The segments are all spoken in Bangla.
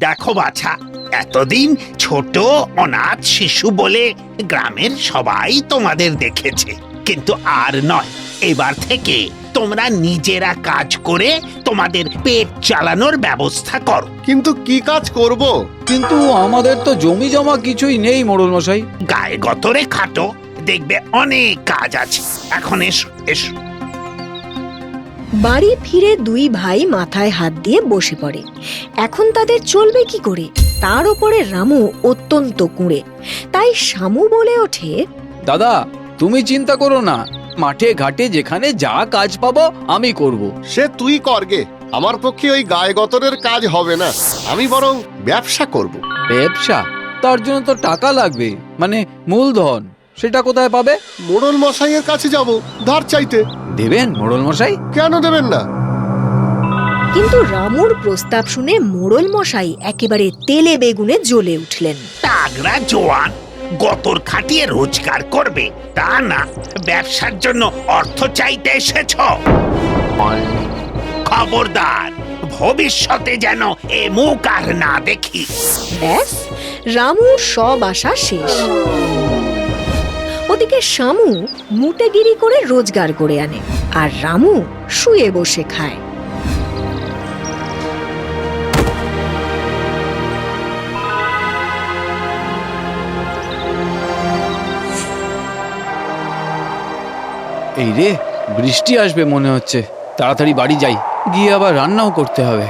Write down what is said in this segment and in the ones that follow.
দেখো বাছা, এতদিন ছোট অনাথ শিশু বলে গ্রামের সবাই তোমাদের দেখেছে, কিন্তু আর নয়। এবার থেকে তোমরা নিজেরা কাজ করে তোমাদের পেট চালানোর ব্যবস্থা করো। কিন্তু কি কাজ করব? কিন্তু আমাদের তো জমি জমা কিছুই নেই মোড়ল মশাই। গায়ে গতরে খাটো, দেখবে অনেক কাজ আছে। এখন এসো এসো। বাড়ি ফিরে দুই ভাই মাথায় হাত দিয়ে বসে পড়ে। এখন তাদের চলবে কি করে? তার উপরে রামু অত্যন্ত কুঁড়ে। তাই শামু বলে ওঠে, দাদা তুমি চিন্তা করো না, মাঠে ঘাটে যেখানে যা কাজ পাবো আমি করব। সে তুই করগে, আমার পক্ষে ওই গায়ে গতরের কাজ হবে না। আমি বরং ব্যবসা করব। ব্যবসা? তার জন্য তো টাকা লাগবে, মানে মূলধন। সেটা কোথায় পাবে? মোড়ল মশাইয়ের কাছে যাব ধার চাইতে। দেবেন মোড়ল মশাই? কেন দেবেন না? কিন্তু রামুর প্রস্তাব শুনে মোড়ল মশাই একেবারে তেলে বেগুনে জ্বলে উঠলেন। তাগড়া জোয়ান গতর খাটিয়ে রোজগার করবে, তা না ব্যবসার জন্য অর্থ চাইতে এসেছ। খবরদার, ভবিষ্যতে যেন এ মুখ আর না দেখি। ব্যাস, রামুর সব আশা শেষ। ওদিকে শামু মুটেগিরি করে রোজগার করে আনে, আর রামু শুয়ে বসে খায়। এই রে, বৃষ্টি আসবে মনে হচ্ছে। তাড়াতাড়ি বাড়ি যাই, গিয়ে আবার রান্নাও করতে হবে।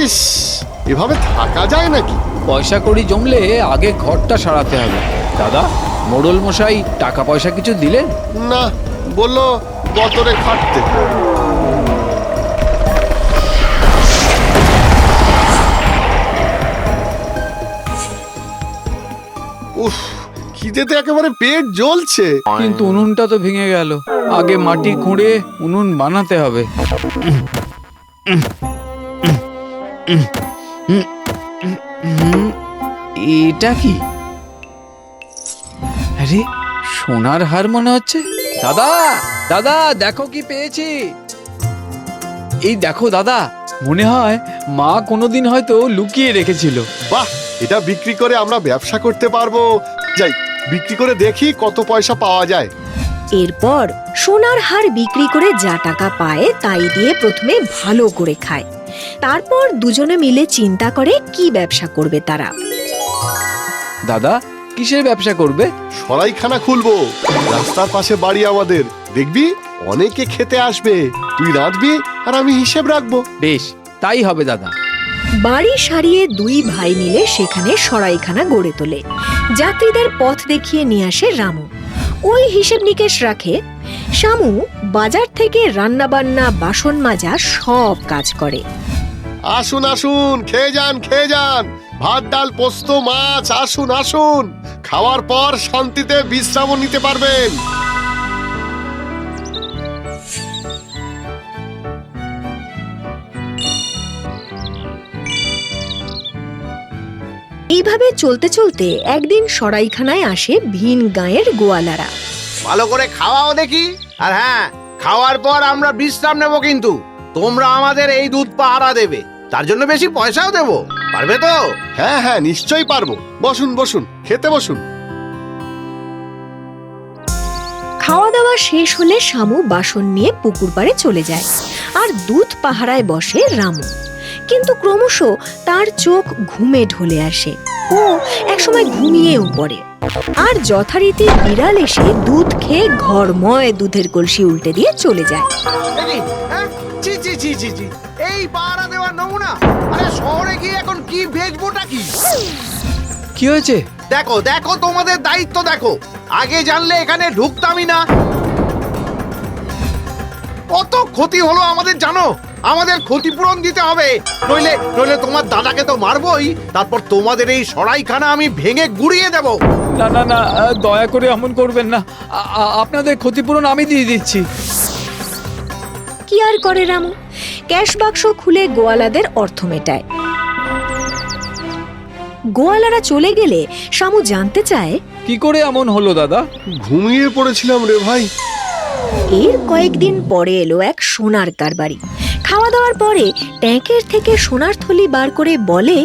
ইস, এভাবে থাকা যায় নাকি? পয়সা কড়ি জমলে আগে ঘরটা সারাতে হবে। দাদা, মোড়ল মশাই টাকা পয়সা কিছু দিলেন? না, বললো গতরে খাটতে। উফ, খিদেতে একেবারে পেট জ্বলছে। কিন্তু উনুনটা তো ভেঙে গেল। আগে মাটি খুঁড়ে উনুন বানাতে হবে। এটা কি? আরে, সোনার হার মনে হচ্ছে। দাদা, দাদা দেখো কি পেয়েছি। এই দেখো দাদা, মনে হয় মা কোনোদিন হয়তো লুকিয়ে রেখেছিল। বাহ, এটা বিক্রি করে আমরা ব্যবসা করতে পারবো। যাই, বিক্রি করে দেখি কত পয়সা পাওয়া যায়। এরপর সোনার হার বিক্রি করে যা টাকা পায় তাই দিয়ে প্রথমে ভালো করে খায়। তারপর দুজনে মিলে চিন্তা করে কি ব্যবসা করবে তারা। দাদা, কিসের ব্যবসা করবে? সরাইখানা খুলবো। রাস্তার পাশে বাড়ি আমাদের, দেখবি অনেকে খেতে আসবে। তুই রাঁধবি আর আমি হিসেব রাখবো। বেশ, তাই হবে দাদা। বাড়ি সারিয়ে দুই ভাই মিলে সেখানে সরাইখানা গড়ে তোলে। যাত্রীদের পথ দেখিয়ে নিয়ে আসে রামু। ওই হিসেব নিকেশ রাখে। শামু বাজার থেকে রান্না বান্না, বাসন মাজা সব কাজ করে। আসুন আসুন, খেয়ে যান খেয়ে যান। ভাত ডাল পোস্ত মাছ, আসুন আসুন। খাওয়ার পর শান্তিতে বিশ্রামও নিতে পারবেন। এইভাবে চলতে চলতে একদিন সরাইখানায় আসে ভিন গাঁয়ের গোয়ালারা। ভালো করে খাওয়াও দেখি। আর হ্যাঁ, খাওয়ার পর আমরা বিশ্রাম নেব, কিন্তু তোমরা আমাদের এই দুধ পাহারা দেবে, তার জন্য বেশি পয়সাও দেবো। পারবে তো? হ্যাঁ হ্যাঁ, নিশ্চয়ই পারবো। বসুন বসুন, খেতে বসুন। খাওয়া দাওয়া শেষ হলে শামু বাসন নিয়ে পুকুর পাড়ে চলে যায়, আর দুধ পাহারায় বসে রামু। কিন্তু ক্রমশ তার চোখ ঘুমে ঢলে আসে। ও একসময় ঘুমিয়েও পড়ে, আর যথারীতি বিড়াল এসে দুধ খেয়ে ঘরময় দুধের কলসি উল্টে দিয়ে চলে যায়। জি জি জি জি জি, এই পাহারা দেওয়ার নমুনা। আরে শহরে গিয়ে এখন কি বেচবোটা কি? কি হয়েছে? দেখো দেখো, তোমাদের দায়িত্ব দেখো। আগে জানলে এখানে ঢুকতামই না। কত ক্ষতি হলো আমাদের জানো? আমাদের ক্ষতিপূরণ দিতে হবে, নইলে নইলে তোমার দাদাকে তো মারবই। তারপর তোমাদের এই সরাইখানা আমি ভেঙে গুড়িয়ে দেব। না না না, দয়া করে এমন করবেন না। আপনাদের ক্ষতিপূরণ আমি দিয়ে দিচ্ছি। কি আর করে রামু, ক্যাশ বাক্স খুলে গোয়ালাদের অর্থ মেটায়। গোয়ালারা চলে গেলে শামু জানতে চায়, কি করে এমন হলো দাদা? ঘুমিয়ে পড়েছিলাম রে ভাই। এর কয়েকদিন পরে এলো এক সোনার কারবারি। খাওয়া দাওয়ার পরে ট্যাঙ্কের থেকে সোনার থলি বার করে বলে,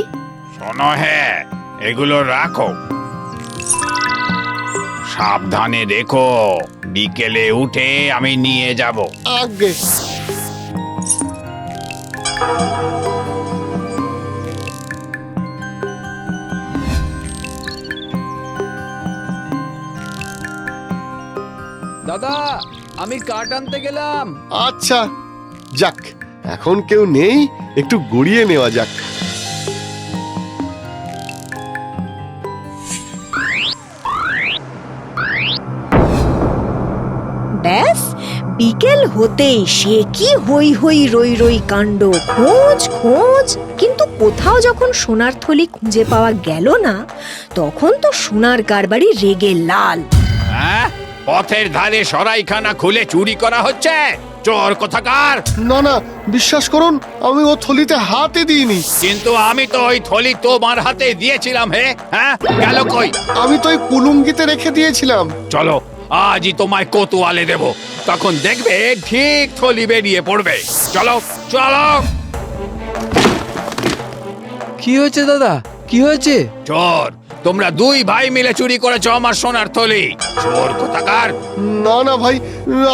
শোনো হে, এগুলো রাখো, সাবধানে রেখো, বিকেলে উঠে আমি নিয়ে যাব। আগে দাদা, আমি কাঠ আনতে গেলাম। আচ্ছা, যাক, এখন কেউ নেই, একটু গড়িয়ে নেওয়া যাক। ব্যাস বিকেল হতেই সে কি হই হই রই রই কাণ্ড, খোঁজ খোঁজ, কিন্তু কোথাও যখন সোনার থলি খুঁজে পাওয়া গেল না, তখন তো সোনার কারবারি রেগে লাল। হ্যাঁ, পথের ধারে সরাইখানা খুলে চুরি করা হচ্ছে, চোর কোথাকার! না না, বিশ্বাস করুন, আমি ও থলিতে হাতে দিইনি। কিন্তু আমি তো ওই থলি তোমার হাতে দিয়েছিলাম হে। হ্যাঁ, গেল কই? আমি তো ওই কুলুঙ্গিতে রেখে দিয়েছিলাম। চলো, আজই তোমায় কোতোয়ালে দেব, তখন দেখবে ঠিক থলি বেরিয়ে পড়বে। চলো চলো। কি হয়েছে দাদা, কি হয়েছে? চোর, তোমরা দুই ভাই মিলে চুরি করেছো আমার সোনার থলি, চোর কোথাকার! না না ভাই,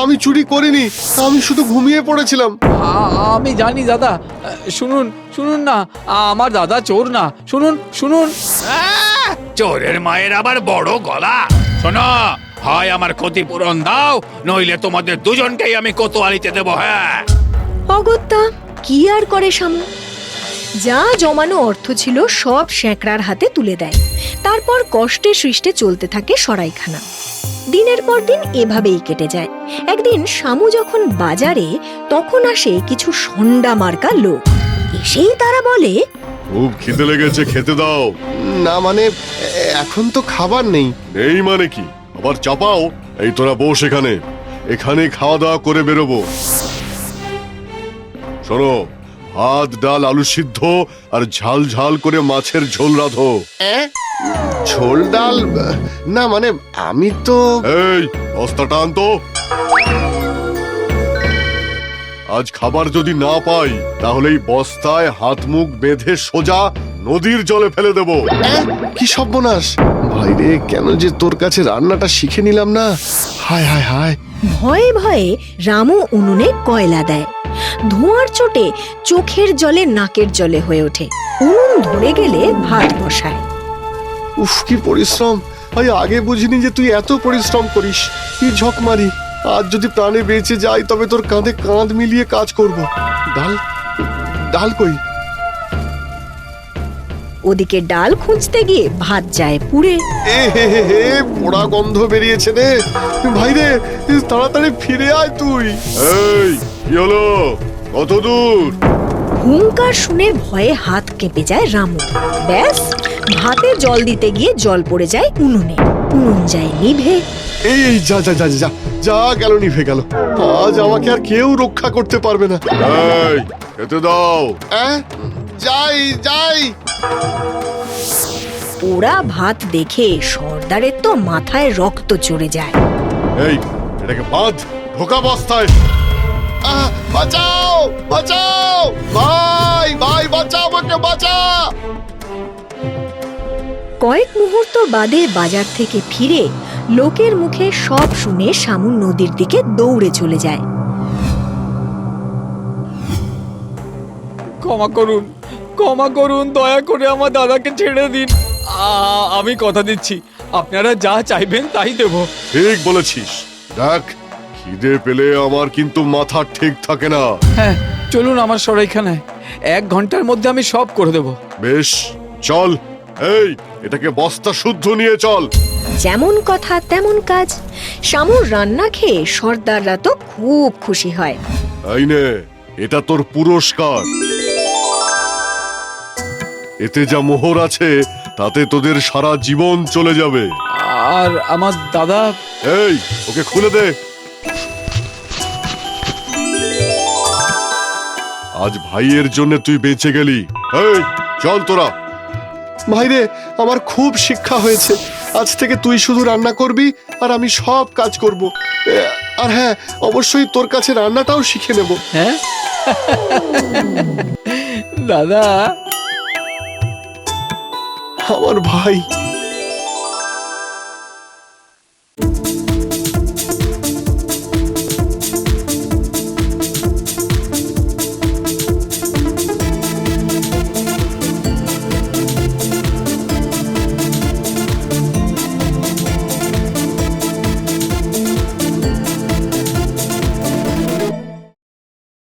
আমি চুরি করিনি, আমি শুধু ঘুমিয়ে পড়েছিলাম। আমি জানি দাদা, শুনুন শুনুন না, আমার দাদা চোর না, শুনুন শুনুন। আহ! চোরের মায়ের আবার বড় গলা। শোনো, হয় আমার ক্ষতিপূরণ দাও, নইলে তোমাদের দুজনকেই আমি কোতোয়ালিতে দেবো। হ্যাঁ, অগত্যা কি আর করে শামু, যা জমানো অর্থ ছিল সব শ্যাকরার হাতে তুলে দেয়। তারপর কষ্টে সৃষ্টে চলতে থাকে সরাইখানা। দিনের পর দিন এভাবেই কেটে যায়। একদিন শামু যখন বাজারে, তখন আসে কিছু সন্ডা মার্কা লোক। এসেই তারা বলে, খুব খিদে লেগেছে, খেতে দাও। না মানে, এখন তো খাবার নেই। এই মানে কি, আবার চাপাও? এই তোরা বস এখানে, এখানে খাওয়া দাওয়া করে বেরোবো। শোনো, ভাত ডাল আলু সিদ্ধ আর ঝাল ঝাল করে মাছের ঝোল রাঁধো। ঝোল ডাল? না মানে, আমি তো... এই বস্তাটা আনতো। আজ খাবার যদি না পাই, তাহলে এই বস্তায় হাত মুখ বেঁধে সোজা নদীর জলে ফেলে দেবো। কি সর্বনাশ! ভাইরে, কেন যে তোর কাছে রান্নাটা শিখে নিলাম না। হায় হায় হায়। ভয়ে ভয়ে রামু উনুনে কয়লা দেয়। ধোঁয়ার চোটে চোখের জলে নাকের জলে হয়ে ওঠে। উনুন ধরে গেলে ভাত বসায়। উফ, কি পরিশ্রম! ভাই, আগে বুঝিনি যে তুই এত পরিশ্রম করিস। কি ঝক মারি! আজ যদি প্রাণে বেঁচে যাই, তবে তোর কাঁধে কাঁধ মিলিয়ে কাজ করব। ডাল, ডাল কই? ওদিকে ডাল খুঁজতে গিয়ে ভাত যায় পুড়ে। এ হে হে হে, পোড়া গন্ধ বেরিয়েছে রে। ভাইরে, তাড়াতাড়ি ফিরে আয় তুই। এই কি হলো, কত দূর? হুঙ্কার শুনে ভয়ে হাত কেঁপে যায় রামু। ব্যাস, ভাতে জল দিতে গিয়ে জল পড়ে যায় উনুনে। উনুন যায় নিভে। এই এই, যা যা যা যা যা, গেল, নিভে গেল। আজ আমাকে আর কেউ রক্ষা করতে পারবে না। এই খেতে দাও। যাই যাই। ওরা ভাত দেখে সর্দারের তো মাথায় রক্ত চড়ে যায়। এই এটাকে বাঁধ, ঢোকা বস্তায়। বাঁচাও বাঁচাও, ভাই ভাই, বাঁচাও, আমাকে বাঁচা। কয়েক মুহূর্ত বাদে বাজার থেকে ফিরে লোকের মুখে সব শুনে শামু নদীর দিকে দৌড়ে চলে যায়। ক্ষমা করুন, ক্ষমা করুন, দয়া করে আমার দাদাকে ছেড়ে দিন। আমি কথা দিচ্ছি, আপনারা যা চাইবেন তাই দেব। ঠিক বলেছিস। দেখ, খিদে পেলে আমার কিন্তু মাথা ঠিক থাকে না। হ্যাঁ, চলুন আমার সরাইখানায়, 1 ঘন্টার মধ্যে আমি সব করে দেব। বেশ, চল। এই এটাকে বস্তা শুদ্ধ নিয়ে চল। যেমন কথা তেমন কাজ। শামুর রান্না খেয়ে সর্দাররা তো খুব খুশি হয়। এই নে, এটা তোর পুরস্কার। এতে যা মোহর আছে, তাতে তোদের সারা জীবন চলে যাবে। আর আমার দাদা? এই ওকে খুলে দে। আজ ভাইয়ের জন্য তুই বেঁচে গেলি। এই চল তোরা। ভাইরে, আমার খুব শিক্ষা হয়েছে। আজ থেকে তুই শুধু রান্না করবি আর আমি সব কাজ করব। আর হ্যাঁ, অবশ্যই তোর কাছে রান্নাটাও শিখে নেব। হ্যাঁ দাদা, আমার ভাই